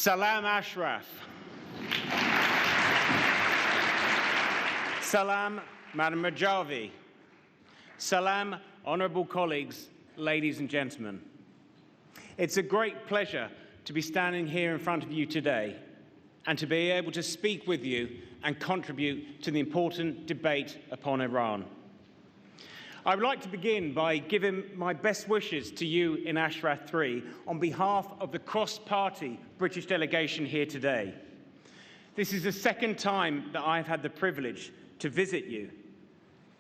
Salam Ashraf. Salam Madam Rajavi. Salam, honourable colleagues, ladies and gentlemen. It's a great pleasure to be standing here in front of you today and to be able to speak with you and contribute to the important debate upon Iran. I would like to begin by giving my best wishes to you in Ashrath on behalf of the cross-party British delegation here today. This is the second time that I've had the privilege to visit you,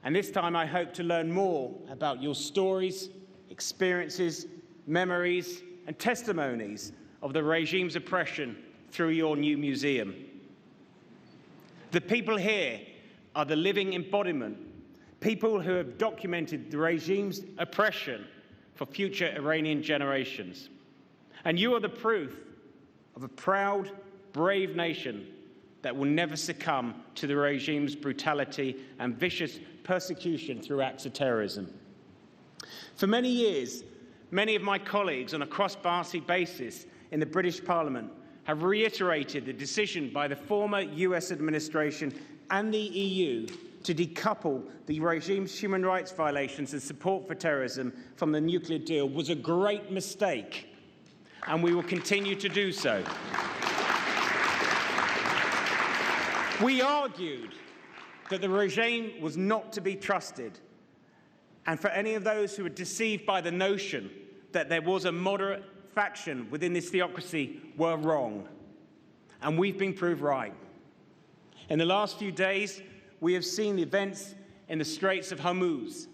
and this time I hope to learn more about your stories, experiences, memories, and testimonies of the regime's oppression through your new museum. The people here are the living embodiment, people who have documented the regime's oppression for future Iranian generations. And you are the proof of a proud, brave nation that will never succumb to the regime's brutality and vicious persecution through acts of terrorism. For many years, many of my colleagues on a cross-party basis in the British Parliament have reiterated the decision by the former US administration and the EU to decouple the regime's human rights violations and support for terrorism from the nuclear deal was a great mistake, and we will continue to do so. We argued that the regime was not to be trusted, and for any of those who were deceived by the notion that there was a moderate faction within this theocracy were wrong, and we've been proved right. In the last few days, we have seen the events in the Straits of Hormuz,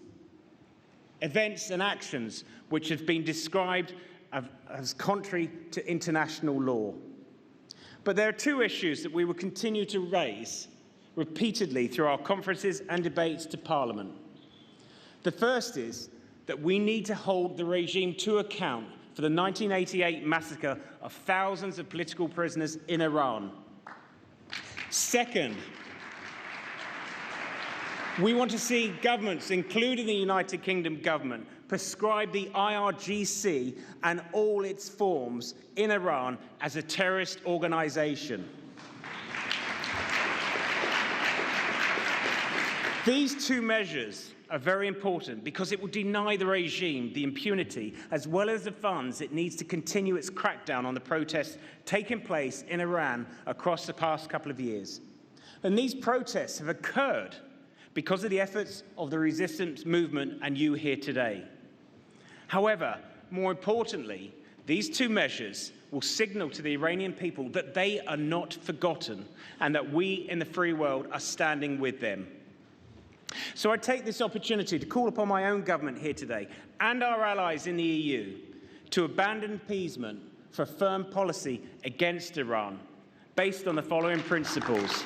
events and actions which have been described as contrary to international law. But there are two issues that we will continue to raise repeatedly through our conferences and debates to Parliament. The first is that we need to hold the regime to account for the 1988 massacre of thousands of political prisoners in Iran. Second, we want to see governments, including the United Kingdom government, prescribe the IRGC and all its forms in Iran as a terrorist organisation. These two measures are very important because it will deny the regime the impunity as well as the funds it needs to continue its crackdown on the protests taking place in Iran across the past couple of years. And these protests have occurred because of the efforts of the resistance movement and you here today. However, more importantly, these two measures will signal to the Iranian people that they are not forgotten and that we in the free world are standing with them. So I take this opportunity to call upon my own government here today and our allies in the EU to abandon appeasement for a firm policy against Iran based on the following principles.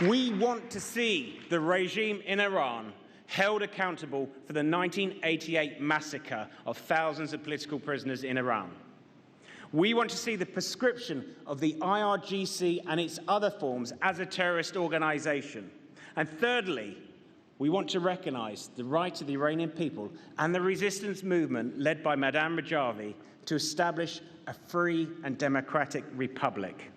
We want to see the regime in Iran held accountable for the 1988 massacre of thousands of political prisoners in Iran. We want to see the prescription of the IRGC and its other forms as a terrorist organisation. And thirdly, we want to recognise the right of the Iranian people and the resistance movement led by Madame Rajavi to establish a free and democratic republic.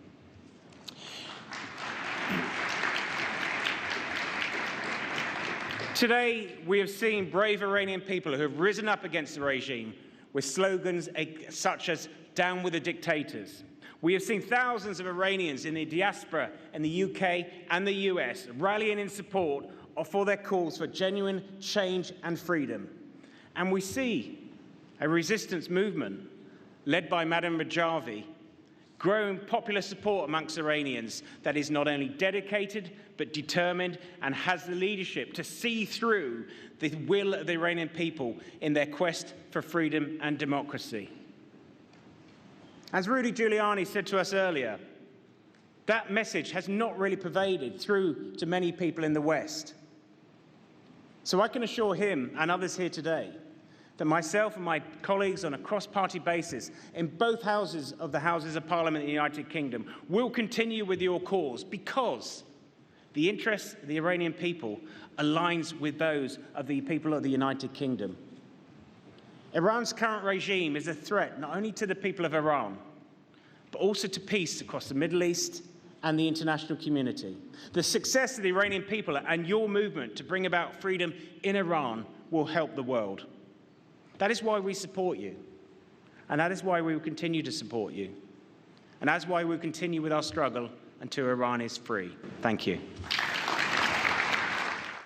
Today, we have seen brave Iranian people who have risen up against the regime with slogans such as "Down with the dictators." We have seen thousands of Iranians in the diaspora in the UK and the US rallying in support for their calls for genuine change and freedom. And we see a resistance movement led by Madame Rajavi growing popular support amongst Iranians that is not only dedicated but determined and has the leadership to see through the will of the Iranian people in their quest for freedom and democracy. As Rudy Giuliani said to us earlier, that message has not really pervaded through to many people in the West. So I can assure him and others here today that myself and my colleagues on a cross-party basis in both houses of Parliament in the United Kingdom will continue with your cause because the interests of the Iranian people aligns with those of the people of the United Kingdom. Iran's current regime is a threat not only to the people of Iran, but also to peace across the Middle East and the international community. The success of the Iranian people and your movement to bring about freedom in Iran will help the world. That is why we support you, and that is why we will continue to support you, and that's why we will continue with our struggle until Iran is free. Thank you.